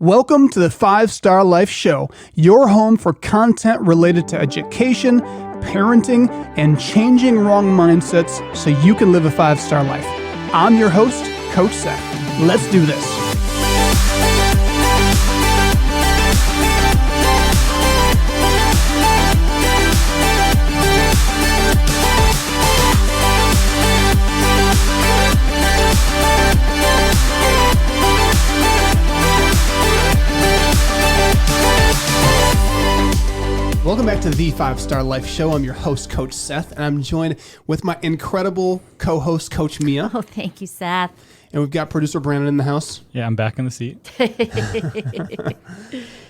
Welcome to the 5-Star Life Show, your home for content related to education, parenting, and changing wrong mindsets so you can live a 5-star life. I'm your host, Coach Seth. Let's do this. Welcome back to the 5-Star Life Show. I'm your host, Coach Seth, and I'm joined with my incredible co-host, Coach Mia. Oh, thank you, Seth. And we've got producer Brandon in the house. Yeah, I'm back in the seat.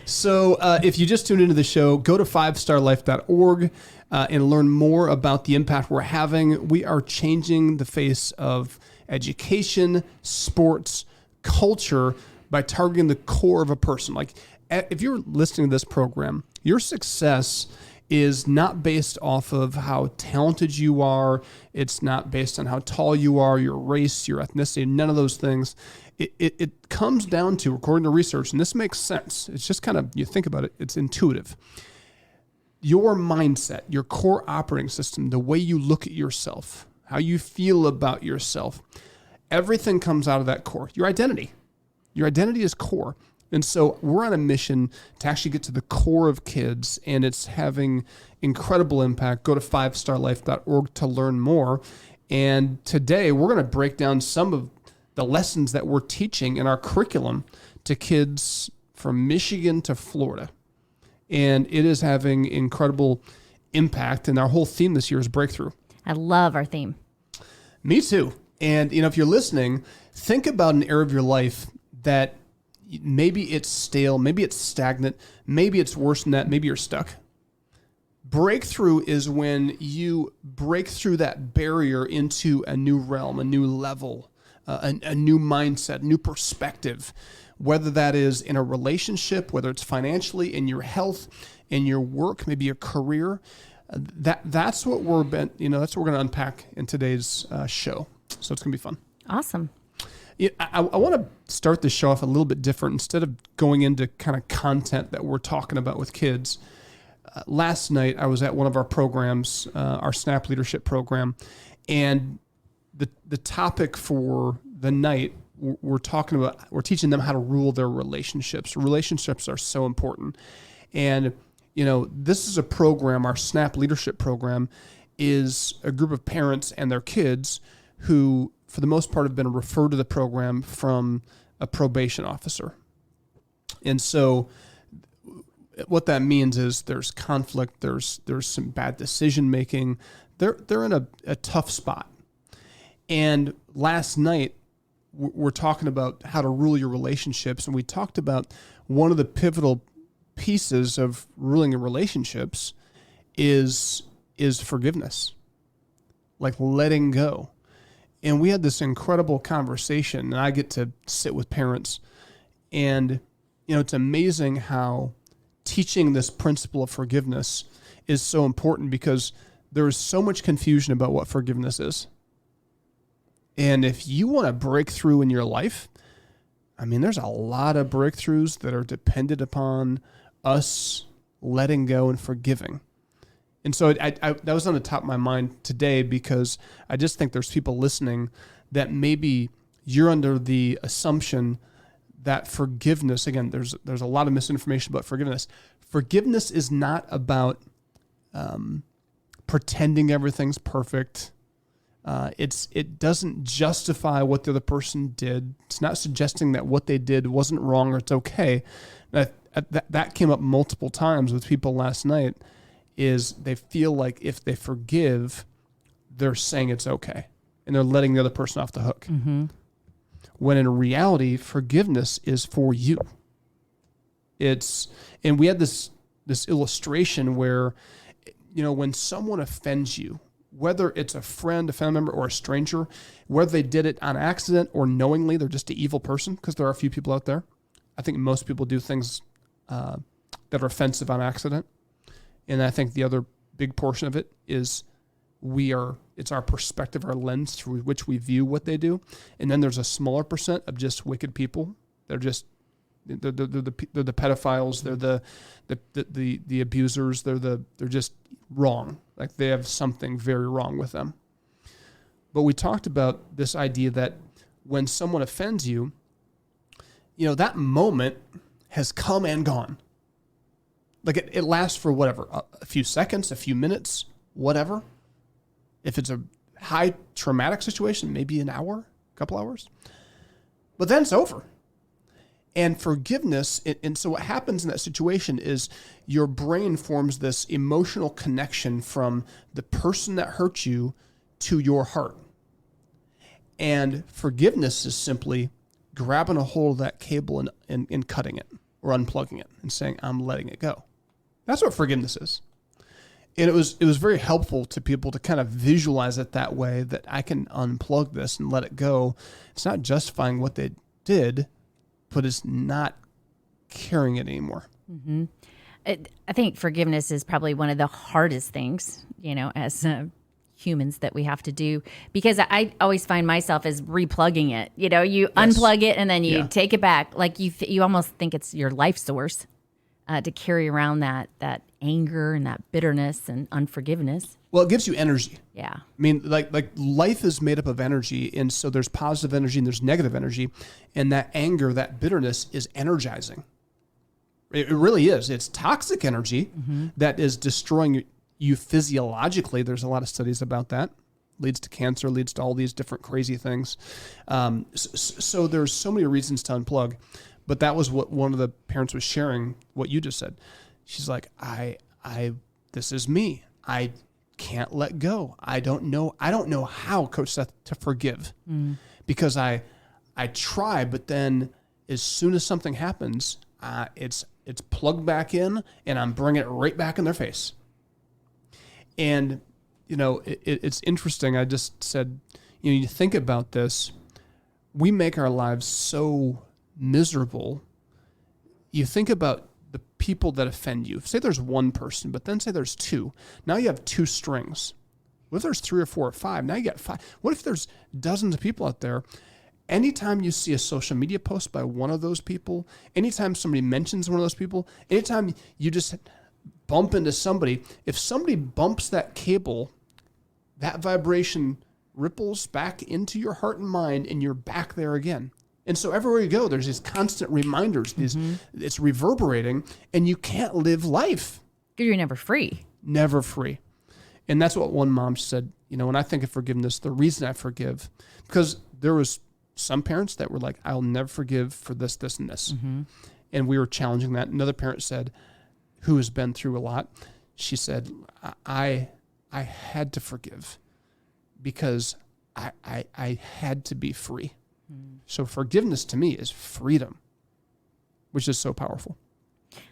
So if you just tuned into the show, go to 5starlife.org and learn more about the impact we're having. We are changing the face of education, sports, culture by targeting the core of a person. Like, if you're listening to this program, your success is not based off of how talented you are. It's not based on how tall you are, your race, your ethnicity, none of those things. It comes down to, according to research, and this makes sense. It's just kind of, you think about it, it's intuitive. Your mindset, your core operating system, the way you look at yourself, how you feel about yourself, everything comes out of that core. Your identity. Your identity is core. And so we're on a mission to actually get to the core of kids, and it's having incredible impact. Go to 5starlife.org to learn more. And today we're going to break down some of the lessons that we're teaching in our curriculum to kids from Michigan to Florida. And it is having incredible impact. And our whole theme this year is breakthrough. I love our theme. Me too. And, if you're listening, think about an area of your life that maybe it's stale, maybe it's stagnant, maybe it's worse than that, maybe you're stuck. Breakthrough is when you break through that barrier into a new realm, a new level, a new mindset, new perspective, whether that is in a relationship, whether it's financially, in your health, in your work, maybe your career. That's what that's what we're going to unpack in today's show. So it's going to be fun. Awesome. Yeah, I want to start the show off a little bit different. Instead of going into kind of content that we're talking about with kids, last night I was at one of our programs, our SNAP leadership program, and the topic for the night we're teaching them how to rule their relationships. Relationships are so important, and this is a program. Our SNAP leadership program is a group of parents and their kids who, for the most part, have been referred to the program from a probation officer. And so what that means is there's conflict, there's some bad decision-making. They're in a tough spot. And last night, we're talking about how to rule your relationships, and we talked about one of the pivotal pieces of ruling your relationships is forgiveness, like letting go. And we had this incredible conversation, and I get to sit with parents. And, it's amazing how teaching this principle of forgiveness is so important, because there is so much confusion about what forgiveness is. And if you want to break through in your life, there's a lot of breakthroughs that are dependent upon us letting go and forgiving. And so that was on the top of my mind today, because I just think there's people listening that maybe you're under the assumption that forgiveness, again, there's a lot of misinformation about forgiveness. Forgiveness is not about pretending everything's perfect. It doesn't justify what the other person did. It's not suggesting that what they did wasn't wrong or it's okay. That came up multiple times with people last night. Is they feel like if they forgive, they're saying it's okay, and they're letting the other person off the hook. Mm-hmm. When in reality, forgiveness is for you. And we had this illustration where, when someone offends you, whether it's a friend, a family member, or a stranger, whether they did it on accident or knowingly, they're just an evil person, because there are a few people out there. I think most people do things that are offensive on accident. And I think the other big portion of it is it's our perspective, our lens through which we view what they do. And then there's a smaller percent of just wicked people that are just They're the pedophiles. They're the abusers. They're just wrong. Like they have something very wrong with them. But we talked about this idea that when someone offends you, that moment has come and gone. Like it lasts for whatever, a few seconds, a few minutes, whatever. If it's a high traumatic situation, maybe an hour, a couple hours. But then it's over. And forgiveness, and so what happens in that situation is your brain forms this emotional connection from the person that hurt you to your heart. And forgiveness is simply grabbing a hold of that cable and cutting it or unplugging it and saying, I'm letting it go. That's what forgiveness is. And it was very helpful to people to kind of visualize it that way, that I can unplug this and let it go. It's not justifying what they did, but it's not carrying it anymore. Mm-hmm. I think forgiveness is probably one of the hardest things, as humans that we have to do, because I always find myself as replugging it. You Yes. unplug it and then you take it back. Like you almost think it's your life source to carry around that anger and that bitterness and unforgiveness. Well, it gives you energy. Yeah. I mean, like life is made up of energy, and so there's positive energy and there's negative energy, and that anger, that bitterness is energizing. It really is. It's toxic energy that is destroying you physiologically. There's a lot of studies about that. Leads to cancer, leads to all these different crazy things. So there's so many reasons to unplug, but that was what one of the parents was sharing, what you just said. She's like, this is me. I can't let go. I don't know how, Coach Seth, to forgive because I try, but then as soon as something happens, it's plugged back in and I'm bringing it right back in their face. And, it's interesting. I just said, you think about this, we make our lives so miserable. You think about the people that offend you. Say there's one person, but then say there's two. Now you have two strings. What if there's 3 or 4 or 5? Now you got 5. What if there's dozens of people out there? Anytime you see a social media post by one of those people, anytime somebody mentions one of those people, anytime you just bump into somebody, if somebody bumps that cable, that vibration ripples back into your heart and mind, and you're back there again. And so everywhere you go, there's these constant reminders. It's reverberating, and you can't live life. You're never free. Never free. And that's what one mom said, when I think of forgiveness, the reason I forgive, because there was some parents that were like, I'll never forgive for this, this, and this. And we were challenging that. Another parent said, who has been through a lot, she said, I had to forgive because I had to be free. So forgiveness to me is freedom, which is so powerful.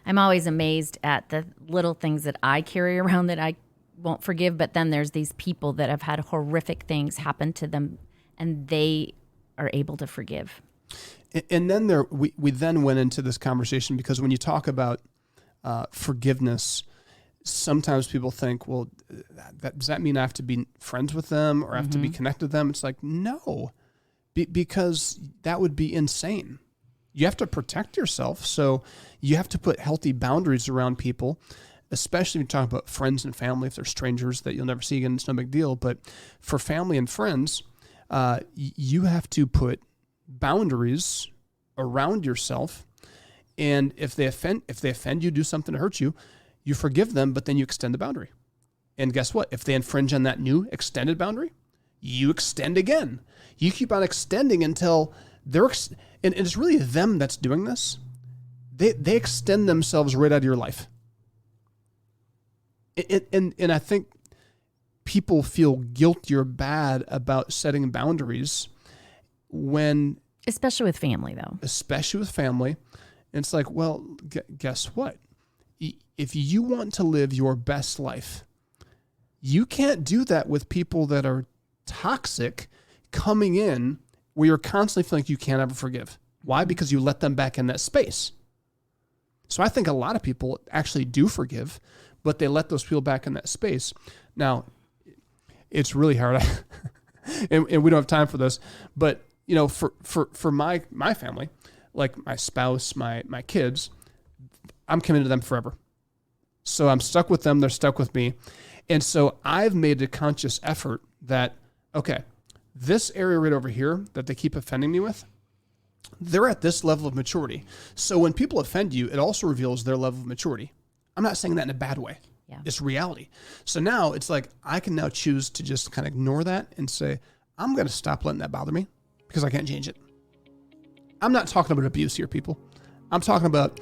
I'm always amazed at the little things that I carry around that I won't forgive, but then there's these people that have had horrific things happen to them and they are able to forgive. And then we then went into this conversation because when you talk about forgiveness, sometimes people think, well, does that mean I have to be friends with them or I have to be connected to them? It's like, no, because that would be insane. You have to protect yourself. So you have to put healthy boundaries around people, especially when you talk about friends and family. If they're strangers that you'll never see again, it's no big deal. But for family and friends, you have to put boundaries around yourself. And if they offend you, do something to hurt you, you forgive them, but then you extend the boundary. And guess what? If they infringe on that new extended boundary, you extend again. You keep on extending until and it's really them that's doing this. They extend themselves right out of your life. And I think people feel guilty or bad about setting boundaries especially with family, though. Especially with family. And it's like, well, guess what? If you want to live your best life, you can't do that with people that are toxic coming in where you're constantly feeling like you can't ever forgive. Why? Because you let them back in that space. So I think a lot of people actually do forgive, but they let those people back in that space. Now, it's really hard, and we don't have time for this, but for my family, like my spouse, my kids, I'm committed to them forever. So I'm stuck with them. They're stuck with me. And so I've made a conscious effort that, okay, this area right over here that they keep offending me with, they're at this level of maturity. So when people offend you, it also reveals their level of maturity. I'm not saying that in a bad way. Yeah. It's reality. So now it's like I can now choose to just kind of ignore that and say, I'm going to stop letting that bother me because I can't change it. I'm not talking about abuse here, people. I'm talking about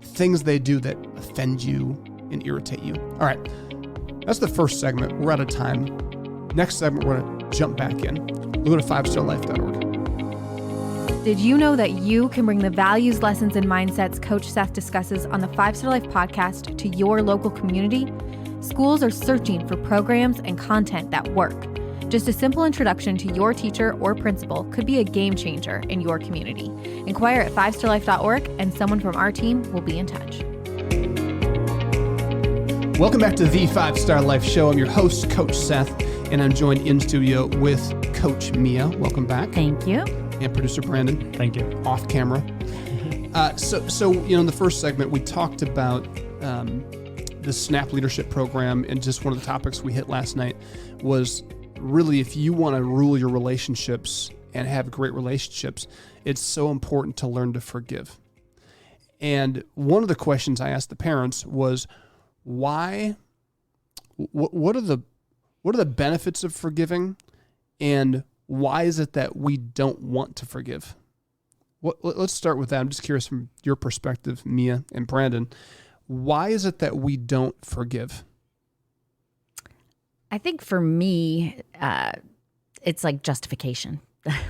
things they do that offend you and irritate you. All right. That's the first segment. We're out of time. Next segment, we're going to jump back in. We'll go to 5starlife.org. Did you know that you can bring the values, lessons, and mindsets Coach Seth discusses on the 5-Star Life podcast to your local community? Schools are searching for programs and content that work. Just a simple introduction to your teacher or principal could be a game changer in your community. Inquire at 5starlife.org and someone from our team will be in touch. Welcome back to the 5-Star Life Show. I'm your host, Coach Seth, and I'm joined in studio with Coach Mia. Welcome back. Thank you. And producer Brandon. Thank you. Off camera. So in the first segment, we talked about the SNAP leadership program, and just one of the topics we hit last night was really, if you want to rule your relationships and have great relationships, it's so important to learn to forgive. And one of the questions I asked the parents was, why? What are the benefits of forgiving, and why is it that we don't want to forgive? Let's start with that. I'm just curious from your perspective, Mia and Brandon. Why is it that we don't forgive? I think for me, it's like justification.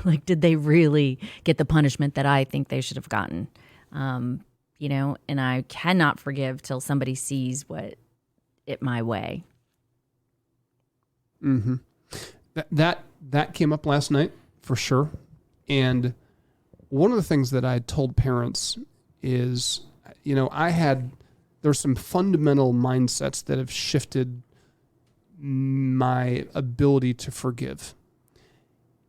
Like, did they really get the punishment that I think they should have gotten? And I cannot forgive till somebody sees it my way. Mm-hmm. That came up last night for sure. And one of the things that I told parents is, there's some fundamental mindsets that have shifted my ability to forgive.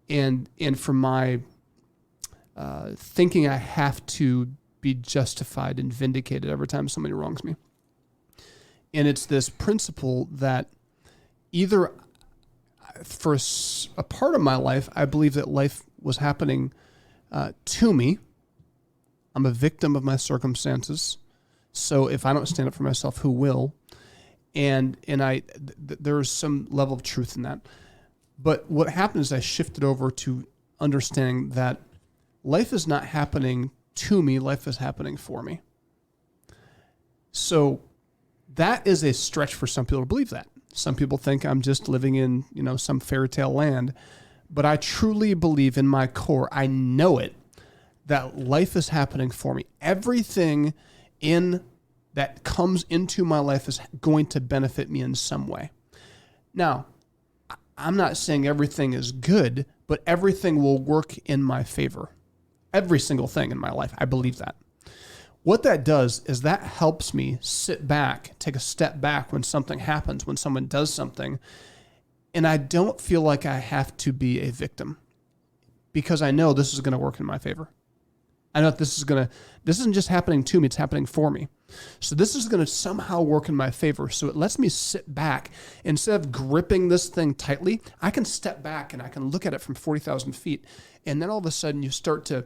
And from my thinking I have to be justified and vindicated every time somebody wrongs me. And it's this principle that either for a part of my life, I believe that life was happening to me. I'm a victim of my circumstances. So if I don't stand up for myself, who will? And there's some level of truth in that. But what happened is I shifted over to understanding that life is not happening to me, life is happening for me. So that is a stretch for some people to believe that. Some people think I'm just living in, some fairy tale land, but I truly believe in my core, I know it, that life is happening for me. Everything that comes into my life is going to benefit me in some way. Now, I'm not saying everything is good, but everything will work in my favor. Every single thing in my life, I believe that. What that does is that helps me sit back, take a step back when something happens, when someone does something, and I don't feel like I have to be a victim because I know this is going to work in my favor. I know that this isn't just happening to me, it's happening for me. So this is going to somehow work in my favor. So it lets me sit back. Instead of gripping this thing tightly, I can step back and I can look at it from 40,000 feet. And then all of a sudden you start to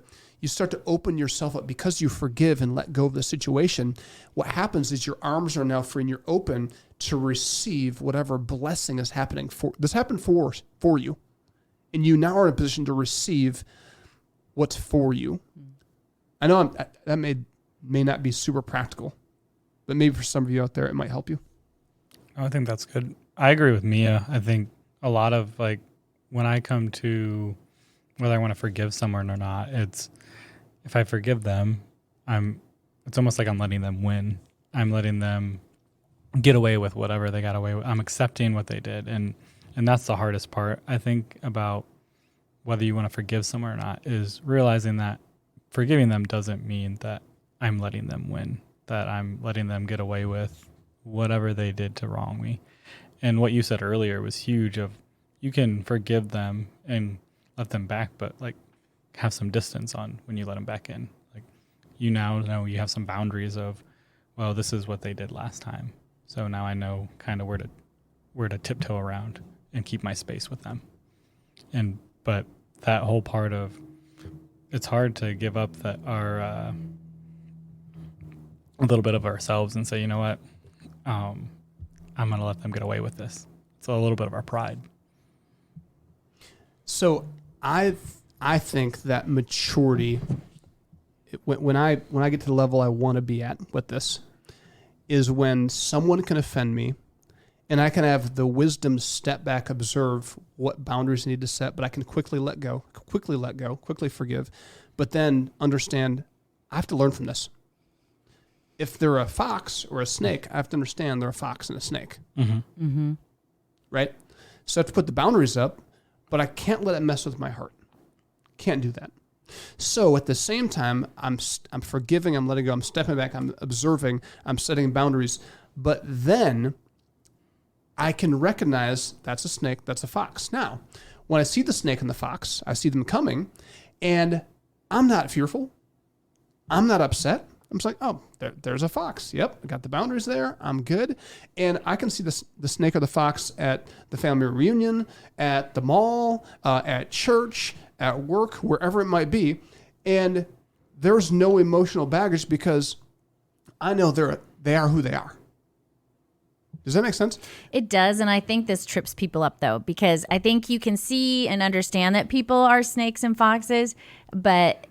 open yourself up because you forgive and let go of the situation. What happens is your arms are now free and you're open to receive whatever blessing is happening. This happened for you. And you now are in a position to receive what's for you. I know that may not be super practical, but maybe for some of you out there, it might help you. I think that's good. I agree with Mia. I think a lot of when I come to whether I want to forgive someone or not, it's if I forgive them, it's almost like I'm letting them win. I'm letting them get away with whatever they got away with. I'm accepting what they did. And that's the hardest part, I think, about whether you want to forgive someone or not, is realizing that forgiving them doesn't mean that I'm letting them win, that I'm letting them get away with whatever they did to wrong me. And what you said earlier was huge of you can forgive them and let them back, but have some distance on when you let them back in. you now know you have some boundaries of, well, this is what they did last time. So now I know kind of where to tiptoe around and keep my space with them. But that whole part of, it's hard to give up that our a little bit of ourselves and say, you know what, I'm going to let them get away with this. It's a little bit of our pride. So I think that maturity, when I get to the level I want to be at with this, is when someone can offend me and I can have the wisdom step back, observe what boundaries I need to set, but I can quickly let go, quickly forgive, but then understand I have to learn from this. If they're a fox or a snake, I have to understand they're a fox and a snake. Mm-hmm. Mm-hmm. Right? So I have to put the boundaries up, but I can't let it mess with my heart. Can't do that. So at the same time, I'm forgiving, I'm letting go, I'm stepping back, I'm observing, I'm setting boundaries. But then I can recognize that's a snake, that's a fox. Now, when I see the snake and the fox, I see them coming, and I'm not fearful. I'm not upset. I'm just like, oh, there's a fox. Yep, I got the boundaries there. I'm good. And I can see the snake or the fox at the family reunion, at the mall, at church, at work, wherever it might be. And there's no emotional baggage because I know they are who they are. Does that make sense? It does, and I think this trips people up, though, because I think you can see and understand that people are snakes and foxes, but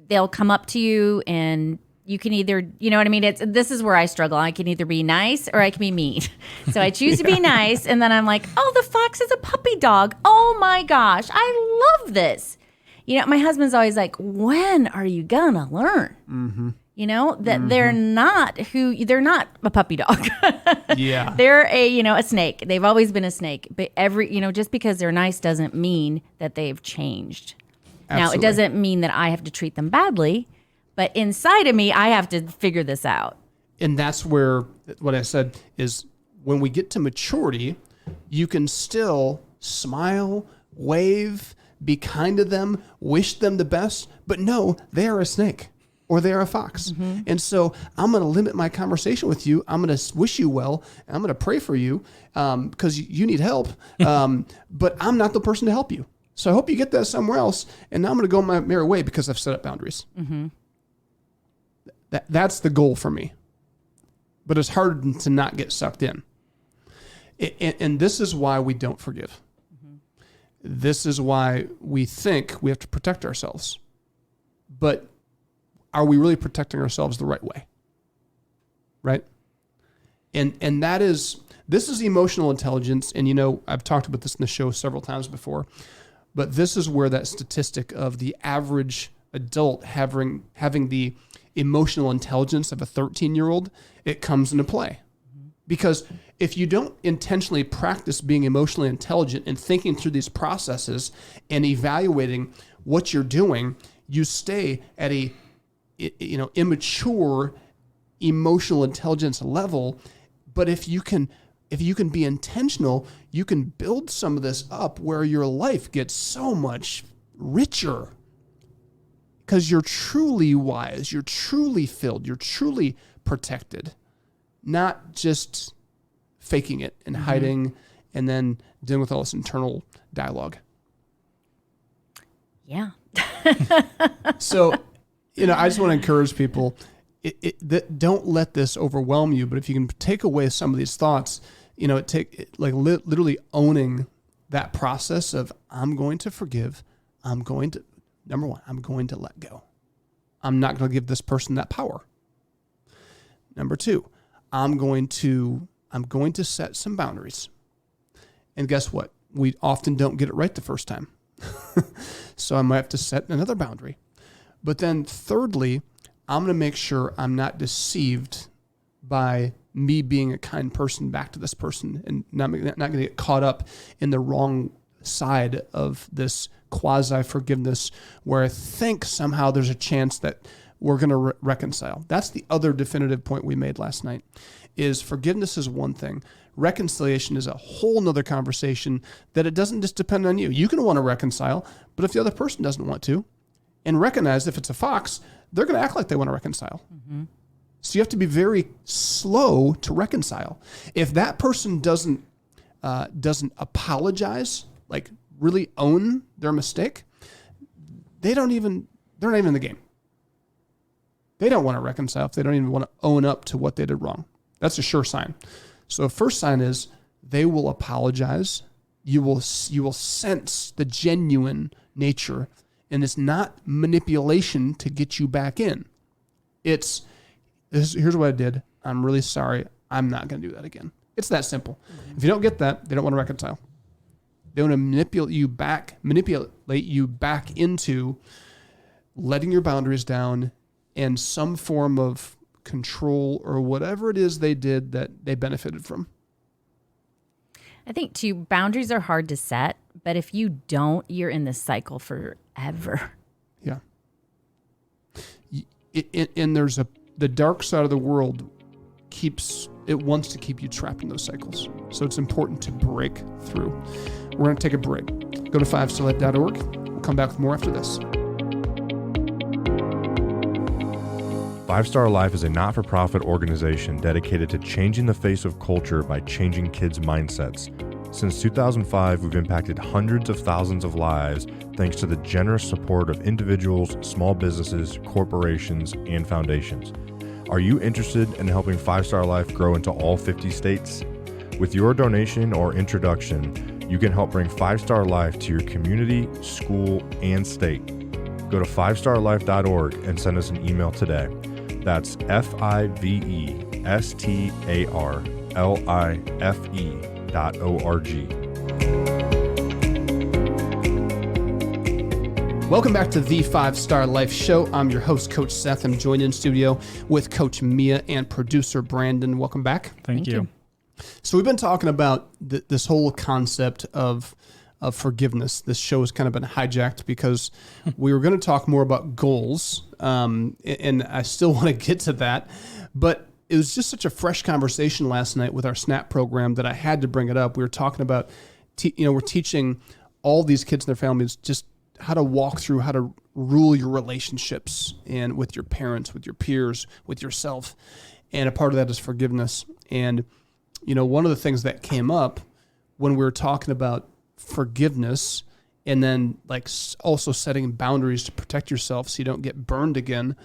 they'll come up to you and you can either, you know what I mean? This is where I struggle. I can either be nice or I can be mean. So I choose to be nice, and then I'm like, oh, the fox is a puppy dog. Oh my gosh, I love this. You know, my husband's always like, when are you gonna learn? Mm-hmm. You know, that they're not a puppy dog. Yeah. They're a snake. They've always been a snake. But just because they're nice doesn't mean that they've changed. Absolutely. Now, it doesn't mean that I have to treat them badly. But inside of me, I have to figure this out. And that's where what I said is when we get to maturity, you can still smile, wave, be kind to them, wish them the best, but no, they are a snake or they are a fox. Mm-hmm. And so I'm going to limit my conversation with you. I'm going to wish you well. And I'm going to pray for you because you need help. But I'm not the person to help you. So I hope you get that somewhere else. And now I'm going to go my merry way because I've set up boundaries. Mm-hmm. That's the goal for me. But it's hard to not get sucked in. And this is why we don't forgive. Mm-hmm. This is why we think we have to protect ourselves. But are we really protecting ourselves the right way? Right? And this is emotional intelligence. And, I've talked about this in the show several times before. But this is where that statistic of the average adult having the emotional intelligence of a 13-year-old, it comes into play. Because if you don't intentionally practice being emotionally intelligent and thinking through these processes and evaluating what you're doing, you stay at a immature emotional intelligence level. But if you can be intentional, you can build some of this up where your life gets so much richer. Because you're truly wise, you're truly filled, you're truly protected, not just faking it and hiding and then dealing with all this internal dialogue. Yeah. So, I just want to encourage people, don't let this overwhelm you, but if you can take away some of these thoughts, literally owning that process of I'm going to forgive, Number one, I'm going to let go. I'm not going to give this person that power. Number two, I'm going to set some boundaries. And guess what? We often don't get it right the first time. So I might have to set another boundary. But then thirdly, I'm going to make sure I'm not deceived by me being a kind person back to this person and not going to get caught up in the wrong side of this quasi-forgiveness where I think somehow there's a chance that we're going to reconcile. That's the other definitive point we made last night, is forgiveness is one thing. Reconciliation is a whole nother conversation that it doesn't just depend on you. You can want to reconcile, but if the other person doesn't want to, and recognize if it's a fox, they're going to act like they want to reconcile. Mm-hmm. So you have to be very slow to reconcile. If that person doesn't apologize, like really own their mistake, they're not even in the game. They don't want to reconcile if they don't even want to own up to what they did wrong. That's a sure sign. So the first sign is they will apologize. You will sense the genuine nature, and it's not manipulation to get you back in. It's here's what I did. I'm really sorry. I'm not going to do that again. It's that simple. Mm-hmm. If you don't get that, they don't want to reconcile. They want to manipulate you back into letting your boundaries down and some form of control or whatever it is they did that they benefited from. I think too, boundaries are hard to set, but if you don't, you're in this cycle forever. Yeah. And there's the dark side of the world wants to keep you trapped in those cycles. So it's important to break through. We're going to take a break. Go to 5starlife.org. We'll come back with more after this. 5 Star Life is a not-for-profit organization dedicated to changing the face of culture by changing kids' mindsets. Since 2005, we've impacted hundreds of thousands of lives thanks to the generous support of individuals, small businesses, corporations, and foundations. Are you interested in helping 5 Star Life grow into all 50 states? With your donation or introduction, you can help bring 5 Star Life to your community, school, and state. Go to 5starlife.org and send us an email today. That's FIVESTARLIFE.org. Welcome back to the 5 Star Life Show. I'm your host, Coach Seth. I'm joined in studio with Coach Mia and producer Brandon. Welcome back. Thank you. So we've been talking about this whole concept of forgiveness. This show has kind of been hijacked because we were going to talk more about goals, and I still want to get to that. But it was just such a fresh conversation last night with our SNAP program that I had to bring it up. We were talking about, we're teaching all these kids and their families just how to walk through, how to rule your relationships and with your parents, with your peers, with yourself. And a part of that is forgiveness. And, one of the things that came up when we were talking about forgiveness and then also setting boundaries to protect yourself so you don't get burned again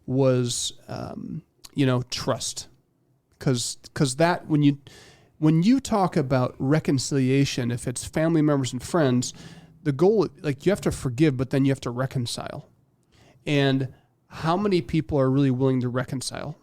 was, trust. Because that when you talk about reconciliation, if it's family members and friends, the goal, you have to forgive, but then you have to reconcile. And how many people are really willing to reconcile?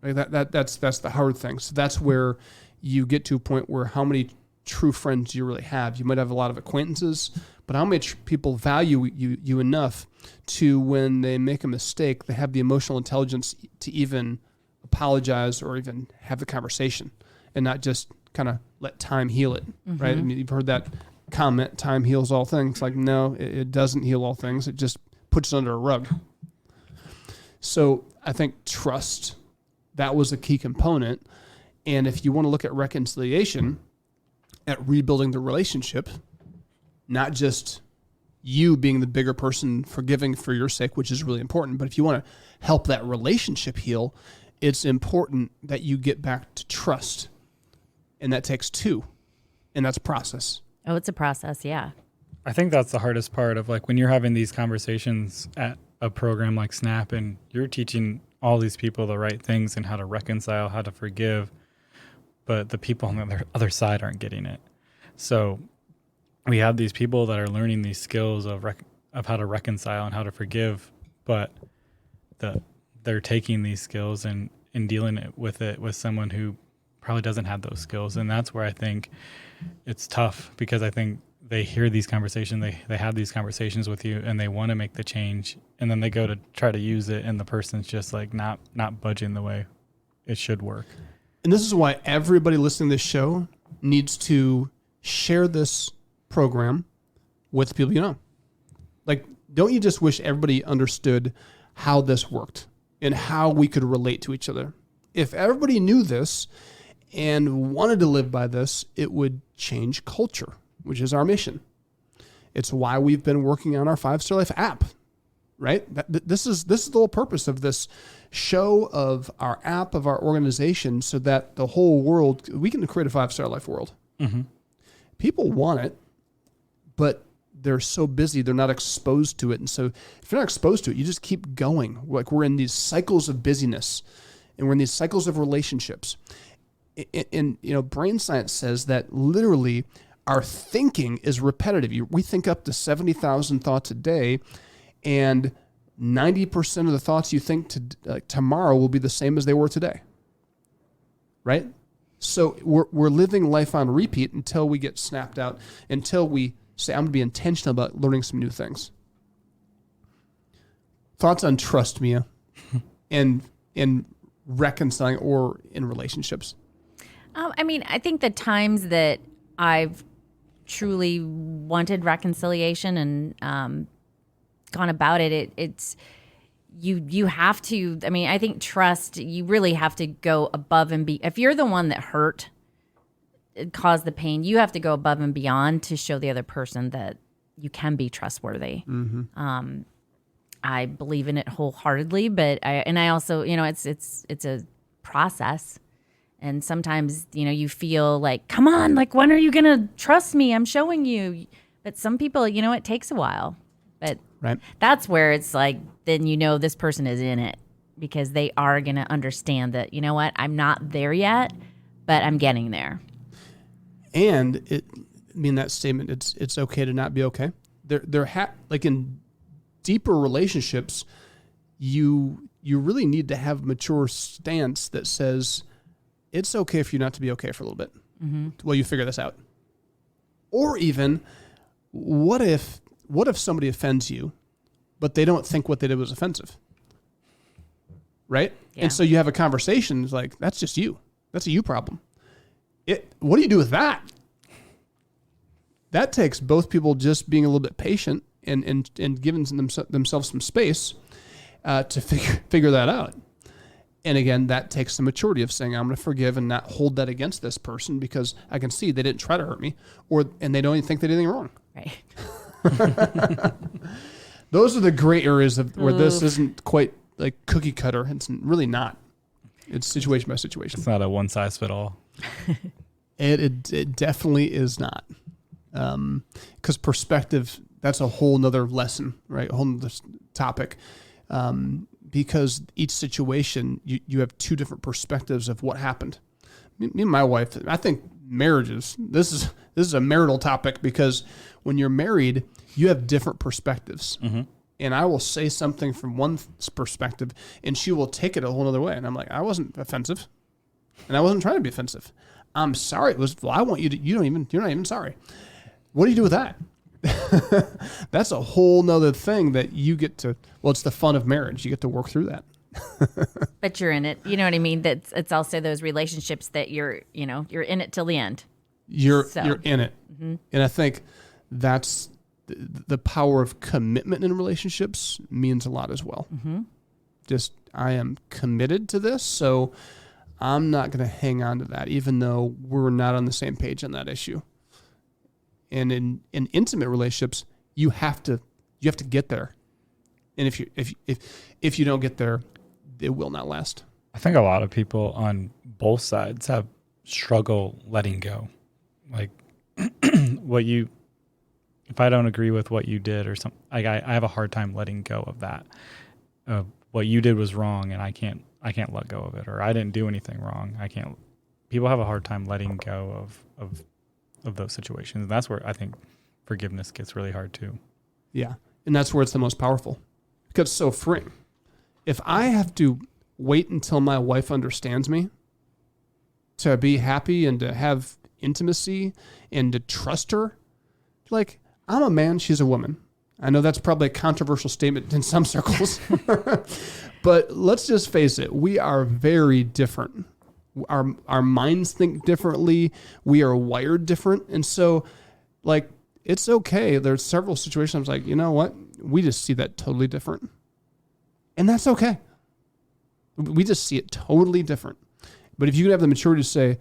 That's the hard thing. So that's where you get to a point where how many true friends do you really have? You might have a lot of acquaintances, but how many people value you enough to, when they make a mistake, they have the emotional intelligence to even apologize or even have the conversation and not just kind of let time heal it, mm-hmm. right? I mean, you've heard that comment, time heals all things. No, it doesn't heal all things. It just puts it under a rug. So I think trust, that was a key component. And if you want to look at reconciliation, at rebuilding the relationship, not just you being the bigger person forgiving for your sake, which is really important, but if you want to help that relationship heal, it's important that you get back to trust. And that takes two. And that's a process. Oh, it's a process, yeah. I think that's the hardest part of when you're having these conversations at a program like SNAP and you're teaching all these people the right things and how to reconcile, how to forgive, but the people on the other side aren't getting it. So we have these people that are learning these skills of how to reconcile and how to forgive, but they're taking these skills and dealing with someone who probably doesn't have those skills. And that's where I think it's tough, because I think they hear these conversations, they have these conversations with you and they want to make the change, and then they go to try to use it and the person's just not budging the way it should work. And this is why everybody listening to this show needs to share this program with people you know. Don't you just wish everybody understood how this worked and how we could relate to each other? If everybody knew this and wanted to live by this, it would change culture, which is our mission. It's why we've been working on our 5-Star Life app, right? This is the whole purpose of this show, of our app, of our organization, so that the whole world, we can create a 5-Star Life world. Mm-hmm. People want it, but they're so busy, they're not exposed to it. And so if you're not exposed to it, you just keep going. Like, we're in these cycles of busyness, and we're in these cycles of relationships. And brain science says that literally our thinking is repetitive. We think up to 70,000 thoughts a day, and 90% of the thoughts you think tomorrow will be the same as they were today. Right? So we're living life on repeat until we get snapped out, until we say, I'm going to be intentional about learning some new things. Thoughts on trust, Mia, and in reconciling or in relationships? I think the times that I've truly wanted reconciliation and gone about it's you have to. I think trust. You really have to go above and if you're the one that hurt, it caused the pain, you have to go above and beyond to show the other person that you can be trustworthy. Mm-hmm. I believe in it wholeheartedly, but I also, it's a process. And sometimes, you feel like, come on, like, when are you going to trust me? I'm showing you. But some people, it takes a while. But right. That's where it's like, then this person is in it, because they are going to understand that, I'm not there yet, but I'm getting there. And that statement, it's okay to not be okay. Like in deeper relationships, you really need to have a mature stance that says, it's okay for you not to be okay for a little bit while you figure this out. Or even, what if somebody offends you, but they don't think what they did was offensive? Right? Yeah. And so you have a conversation, it's like, that's just you. That's a you problem. What do you do with that? That takes both people just being a little bit patient and giving themselves some space to figure that out. And again, that takes the maturity of saying, I'm going to forgive and not hold that against this person, because I can see they didn't try to hurt me, and they don't even think they did anything wrong. Right. Those are the gray areas where this isn't quite like cookie cutter. It's really not. It's situation by situation. It's not a one size fit all. It definitely is not. Because perspective, that's a whole nother lesson, right? A whole nother topic. Because each situation, you have two different perspectives of what happened. Me and my wife, I think marriages, this is a marital topic, because when you're married, you have different perspectives. Mm-hmm. And I will say something from one perspective, and she will take it a whole other way. And I'm like, I wasn't offensive, and I wasn't trying to be offensive. I'm sorry. I want you to, you're not even sorry. What do you do with that? That's a whole nother thing that you get to, it's the fun of marriage. You get to work through that. But you're in it. You know what I mean? It's also those relationships that you're in it till the end. You're in it. Mm-hmm. And I think that's the power of commitment in relationships means a lot as well. Mm-hmm. Just, I am committed to this, so I'm not going to hang on to that, even though we're not on the same page on that issue. And in intimate relationships, you have to get there. And if you don't get there, it will not last. I think a lot of people on both sides have struggle letting go. Like if I don't agree with what you did or something, I have a hard time letting go of that. What you did was wrong, and I can't let go of it, or I didn't do anything wrong. People have a hard time letting go of those situations. And that's where I think forgiveness gets really hard too. Yeah. And that's where it's the most powerful, because it's so freeing. If I have to wait until my wife understands me to be happy and to have intimacy and to trust her, like, I'm a man, she's a woman. I know that's probably a controversial statement in some circles, but let's just face it. We are very different. Our minds think differently. We are wired different. And so, like, it's okay. There's several situations I was like, you know what? We just see that totally different. And that's okay. We just see it totally different. But if you can have the maturity to say,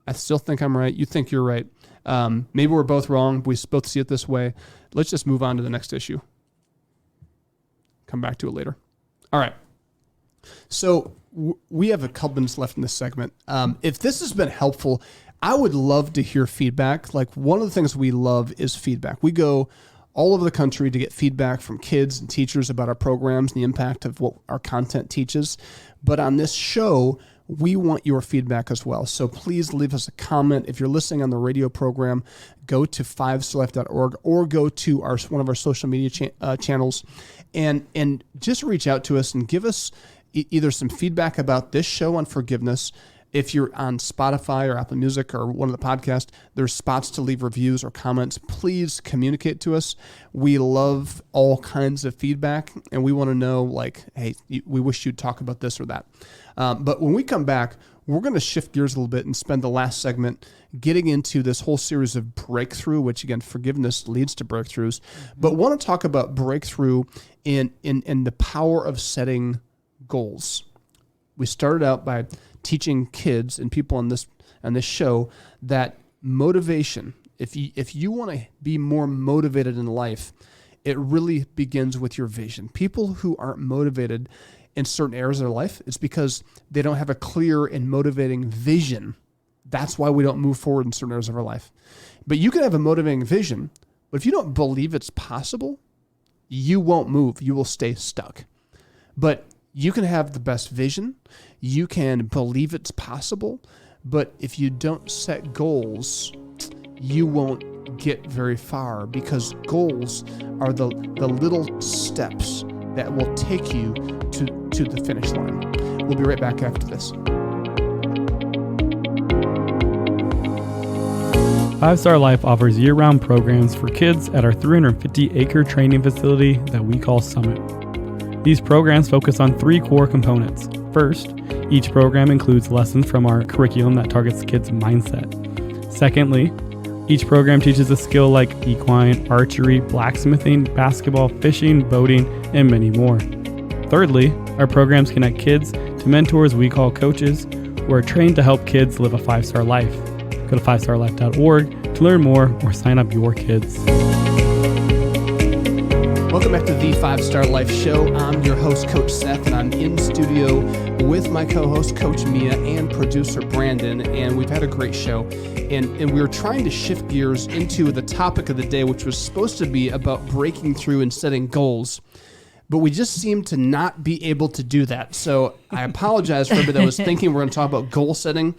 I still think I'm right, you think you're right, Maybe we're both wrong. We both see it this way. Let's just move on to the next issue. Come back to it later. All right. So we have a couple minutes left in this segment. If this has been helpful, I would love to hear feedback. Like, one of the things we love is feedback. We go all over the country to get feedback from kids and teachers about our programs and the impact of what our content teaches. But on this show, we want your feedback as well. So please leave us a comment. If you're listening on the radio program, go to 5starlife.org or go to one of our social media channels and just reach out to us and give us either some feedback about this show on forgiveness. If you're on Spotify or Apple Music or one of the podcasts, there's spots to leave reviews or comments. Please communicate to us. We love all kinds of feedback, and we want to know, like, hey, we wish you'd talk about this or that. But when we come back, we're going to shift gears a little bit and spend the last segment getting into this whole series of breakthrough, which, again, forgiveness leads to breakthroughs. But want to talk about breakthrough in the power of setting goals. We started out by teaching kids and people on this show that motivation, if you want to be more motivated in life, it really begins with your vision. People who aren't motivated in certain areas of their life, it's because they don't have a clear and motivating vision. That's why we don't move forward in certain areas of our life. But you can have a motivating vision, but if you don't believe it's possible, you won't move. You will stay stuck. But you can have the best vision, you can believe it's possible, but if you don't set goals, you won't get very far, because goals are the little steps that will take you to the finish line. We'll be right back after this. 5-Star Life offers year-round programs for kids at our 350-acre training facility that we call Summit. These programs focus on 3 core components. First, each program includes lessons from our curriculum that targets kids' mindset. Secondly, each program teaches a skill like equine, archery, blacksmithing, basketball, fishing, boating, and many more. Thirdly, our programs connect kids to mentors we call coaches, who are trained to help kids live a 5-star life. Go to 5starlife.org to learn more or sign up your kids. Welcome back to the 5-Star Life Show. I'm your host, Coach Seth, and I'm in studio with my co-host, Coach Mia, and producer Brandon, and we've had a great show. And we were trying to shift gears into the topic of the day, which was supposed to be about breaking through and setting goals. But we just seemed to not be able to do that. So I apologize for everybody that was thinking we're going to talk about goal setting.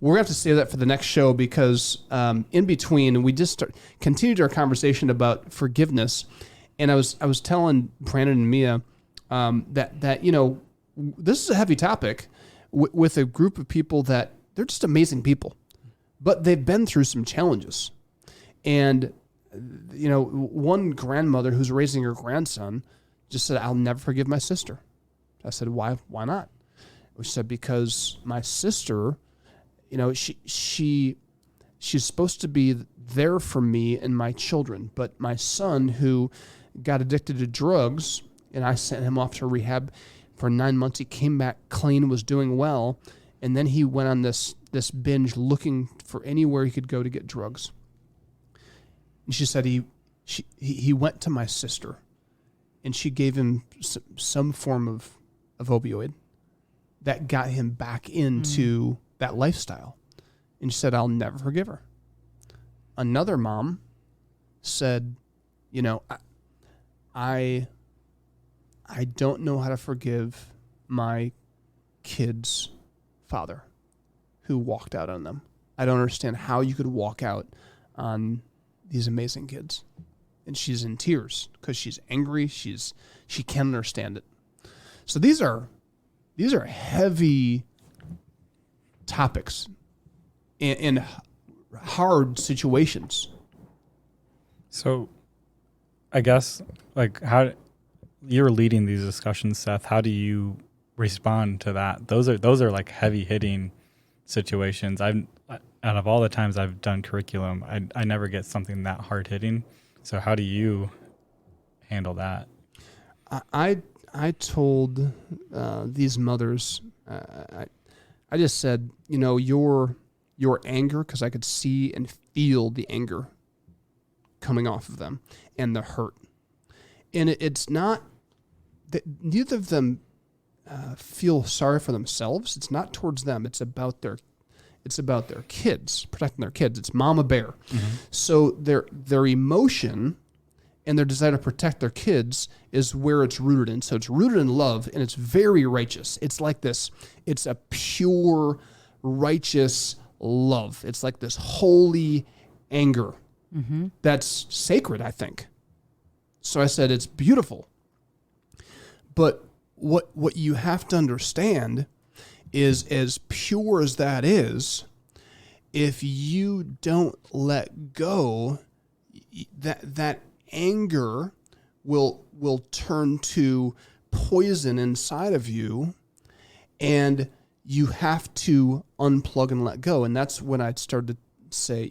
We're going to have to save that for the next show, because in between, we just continued our conversation about forgiveness. And I was telling Brandon and Mia that you know, this is a heavy topic with a group of people that they're just amazing people, but they've been through some challenges. And you know, one grandmother who's raising her grandson just said, "I'll never forgive my sister." I said, "Why? Why not?" She said, "Because my sister, you know, she's supposed to be there for me and my children, but my son, who got addicted to drugs, and I sent him off to rehab for 9 months. He came back clean, was doing well, and then he went on this binge looking for anywhere he could go to get drugs." And she said he went to my sister, and she gave him some form of opioid that got him back into that lifestyle. And she said, "I'll never forgive her." Another mom said, "You know, I don't know how to forgive my kid's father who walked out on them. I don't understand how you could walk out on these amazing kids." And she's in tears because she's angry. She can't understand it. So these are heavy topics and hard situations. So I guess, like, how you're leading these discussions, Seth, how do you respond to that? Those are like heavy hitting situations. Out of all the times I've done curriculum, I never get something that hard hitting. So how do you handle that? I told these mothers, I just said, you know, your your anger because I could see and feel the anger coming off of them and the hurt. And it's not that neither of them feel sorry for themselves. It's not towards them. It's about their kids, protecting their kids. It's mama bear. Mm-hmm. So their emotion and their desire to protect their kids is where it's rooted in. So it's rooted in love, and it's very righteous. It's like this. It's a pure, righteous love. It's like this holy anger that's sacred, I think. So I said, it's beautiful. But what you have to understand is, as pure as that is, if you don't let go, that anger will turn to poison inside of you, and you have to unplug and let go. And that's when I started to say,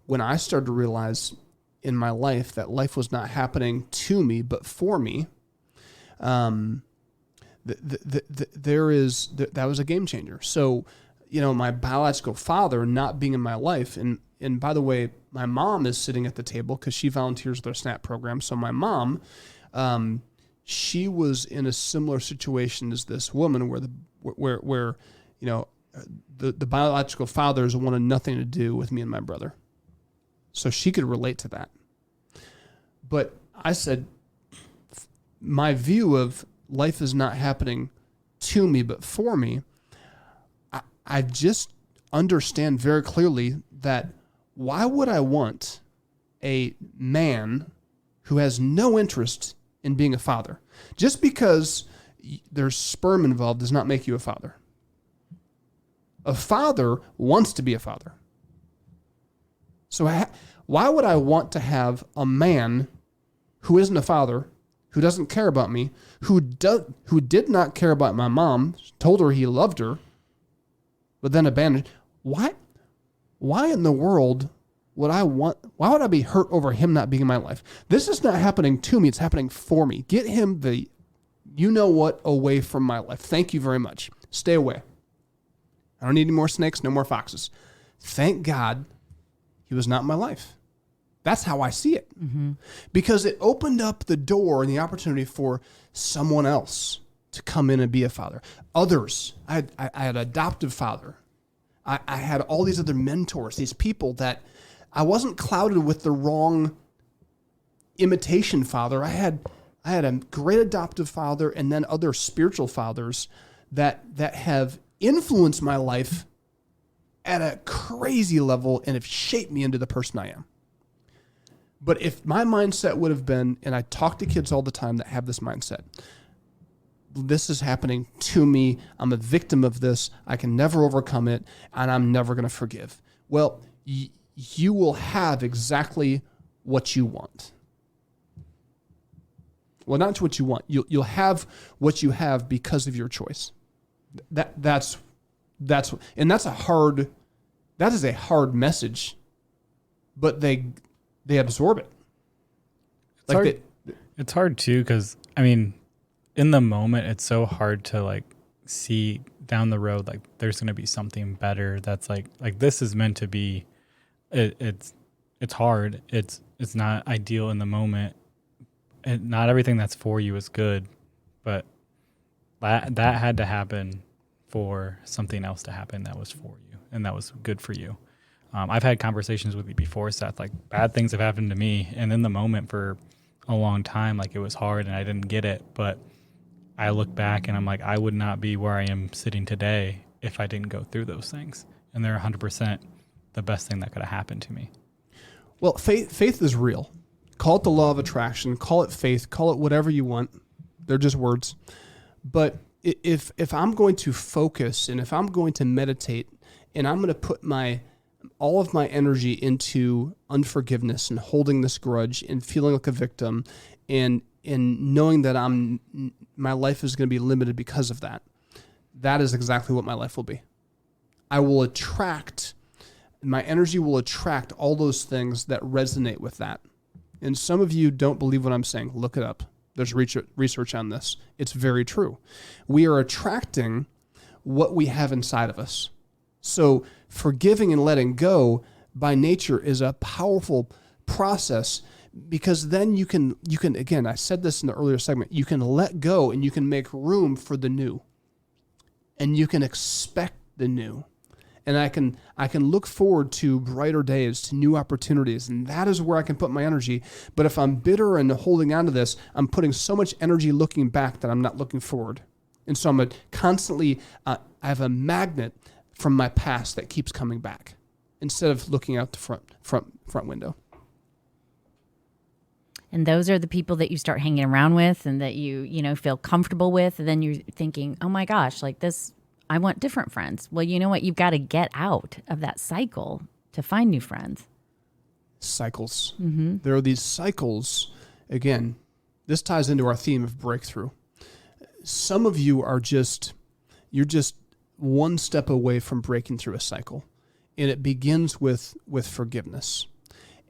when I started to realize in my life that life was not happening to me but for me, that was a game changer. So, my biological father not being in my life, and by the way, my mom is sitting at the table because she volunteers with our SNAP program. So my mom, she was in a similar situation as this woman, where the biological fathers wanted nothing to do with me and my brother. So she could relate to that. But I said, my view of life is not happening to me but for me. I just understand very clearly that why would I want a man who has no interest in being a father? Just because there's sperm involved does not make you a father. A father wants to be a father. So why would I want to have a man who isn't a father, who doesn't care about me, who did not care about my mom, told her he loved her, but then abandoned? Why in the world why would I be hurt over him not being in my life? This is not happening to me, it's happening for me. Get him away from my life. Thank you very much. Stay away. I don't need any more snakes, no more foxes. Thank God he was not in my life. That's how I see it. Mm-hmm. Because it opened up the door and the opportunity for someone else to come in and be a father. Others. I had an adoptive father. I had all these other mentors, these people that I wasn't clouded with the wrong imitation father. I had a great adoptive father, and then other spiritual fathers that have influenced my life at a crazy level and have shaped me into the person I am. But if my mindset would have been, and I talk to kids all the time that have this mindset, this is happening to me, I'm a victim of this, I can never overcome it, and I'm never going to forgive. Well, you will have exactly what you want. Well, not what you want. You'll have what you have because of your choice. That is a hard message, but they absorb it. It's hard too, because in the moment, it's so hard to see down the road there's going to be something better. That's like this is meant to be. It's hard. It's not ideal in the moment. And not everything that's for you is good, but that had to happen for something else to happen that was for you and that was good for you. I've had conversations with you before, Seth, bad things have happened to me, and in the moment for a long time, it was hard and I didn't get it, but I look back and I'm I would not be where I am sitting today if I didn't go through those things, and they're 100% the best thing that could have happened to me. Well, faith is real. Call it the law of attraction, call it faith, call it whatever you want. They're just words. But if I'm going to focus and if I'm going to meditate and I'm going to put all of my energy into unforgiveness and holding this grudge and feeling like a victim and knowing that my life is going to be limited because of that, that is exactly what my life will be. My energy will attract all those things that resonate with that. And some of you don't believe what I'm saying. Look it up. There's research on this. It's very true. We are attracting what we have inside of us. So forgiving and letting go by nature is a powerful process, because then you can, again, I said this in the earlier segment, you can let go and you can make room for the new, and you can expect the new. And I can look forward to brighter days, to new opportunities, and that is where I can put my energy. But if I'm bitter and holding on to this, I'm putting so much energy looking back that I'm not looking forward. And so I'm constantly, I have a magnet from my past that keeps coming back instead of looking out the front window. And those are the people that you start hanging around with and that you feel comfortable with. And then you're thinking, oh my gosh, like this, I want different friends. Well, you know what? You've got to get out of that cycle to find new friends. Cycles. Mm-hmm. There are these cycles. Again, this ties into our theme of breakthrough. Some of you you're just one step away from breaking through a cycle. And it begins with forgiveness.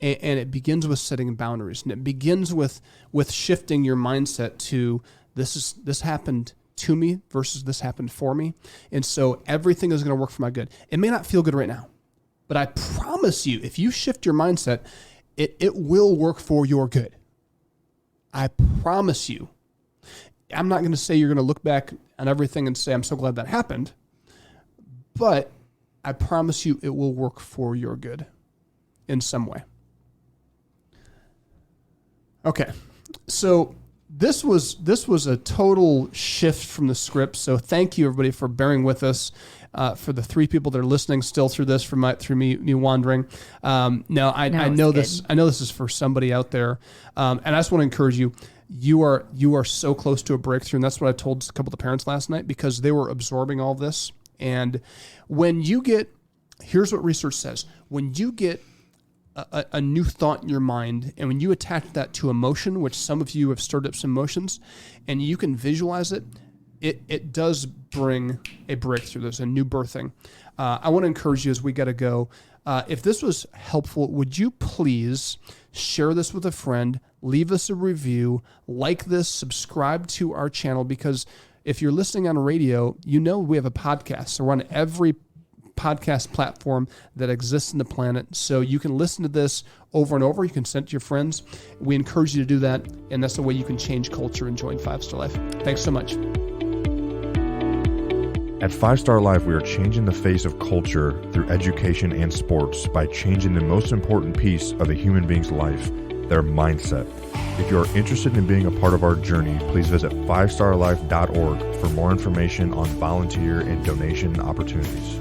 And it begins with setting boundaries. And it begins with shifting your mindset to this happened to me versus this happened for me. And so everything is going to work for my good. It may not feel good right now, but I promise you, if you shift your mindset, it will work for your good. I promise you. I'm not going to say you're going to look back on everything and say, I'm so glad that happened. But I promise you it will work for your good in some way. Okay, so this was a total shift from the script. So thank you everybody for bearing with us. For the 3 people that are listening still through this, through me wandering. I know this is for somebody out there, and I just want to encourage you. You are so close to a breakthrough, and that's what I told a couple of the parents last night, because they were absorbing all this. And when you get, here's what research says: when you get a new thought in your mind, and when you attach that to emotion, which some of you have stirred up some emotions, and you can visualize it, it does bring a breakthrough. There's a new birthing. I want to encourage you as we got to go. If this was helpful, would you please share this with a friend, leave us a review, like this, subscribe to our channel, because if you're listening on radio, we have a podcast. So we're on every podcast platform that exists in the planet. So you can listen to this over and over. You can send it to your friends. We encourage you to do that. And that's the way you can change culture and join 5-Star Life. Thanks so much. At 5-Star Life, we are changing the face of culture through education and sports by changing the most important piece of a human being's life, their mindset. If you are interested in being a part of our journey, please visit 5starlife.org for more information on volunteer and donation opportunities.